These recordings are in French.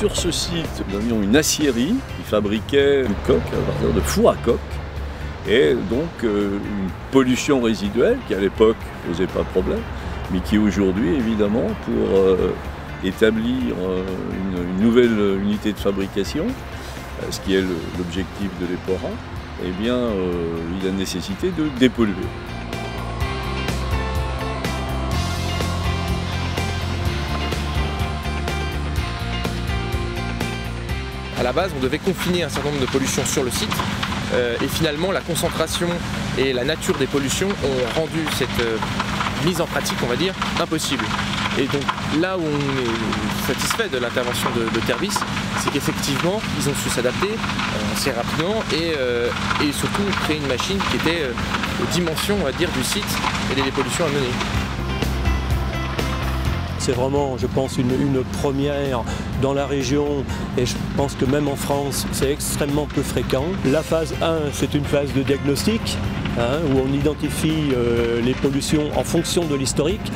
sur ce site, nous avions une aciérie qui fabriquait une coque à partir de four à coque. Et donc une pollution résiduelle qui à l'époque ne posait pas de problème, mais qui aujourd'hui évidemment pour établir une nouvelle unité de fabrication, ce qui est l'objectif de l'EPORA, eh bien il a nécessité de dépolluer. À la base, on devait confiner un certain nombre de pollutions sur le site et finalement la concentration et la nature des pollutions ont rendu cette mise en pratique, on va dire, impossible. Et donc là où on est satisfait de l'intervention de Terbis, c'est qu'effectivement ils ont su s'adapter assez rapidement et surtout créer une machine qui était aux dimensions, on va dire, du site et des pollutions à mener. C'est vraiment, je pense, une première dans la région et je pense que même en France, c'est extrêmement peu fréquent. La phase 1, c'est une phase de diagnostic où on identifie les pollutions en fonction de l'historique.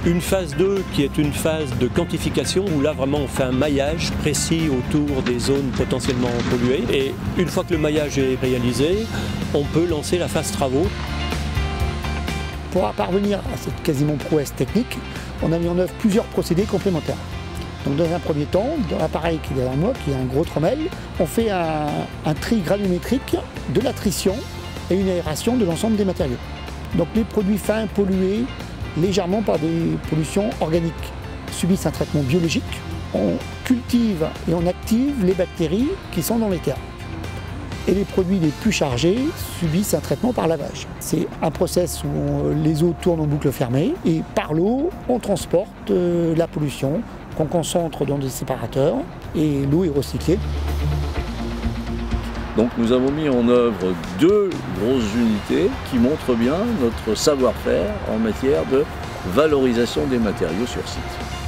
Une phase 2 qui est une phase de quantification où là vraiment on fait un maillage précis autour des zones potentiellement polluées. Et une fois que le maillage est réalisé, on peut lancer la phase travaux. Pour parvenir à cette quasiment prouesse technique, on a mis en œuvre plusieurs procédés complémentaires. Donc dans un premier temps, dans l'appareil qui est derrière moi, qui est un gros trommel, on fait un tri granulométrique de l'attrition et une aération de l'ensemble des matériaux. Donc les produits fins pollués légèrement par des pollutions organiques subissent un traitement biologique. On cultive et on active les bactéries qui sont dans les terres. Et les produits les plus chargés subissent un traitement par lavage. C'est un process où les eaux tournent en boucle fermée et par l'eau, on transporte la pollution qu'on concentre dans des séparateurs et l'eau est recyclée. Donc nous avons mis en œuvre 2 grosses unités qui montrent bien notre savoir-faire en matière de valorisation des matériaux sur site.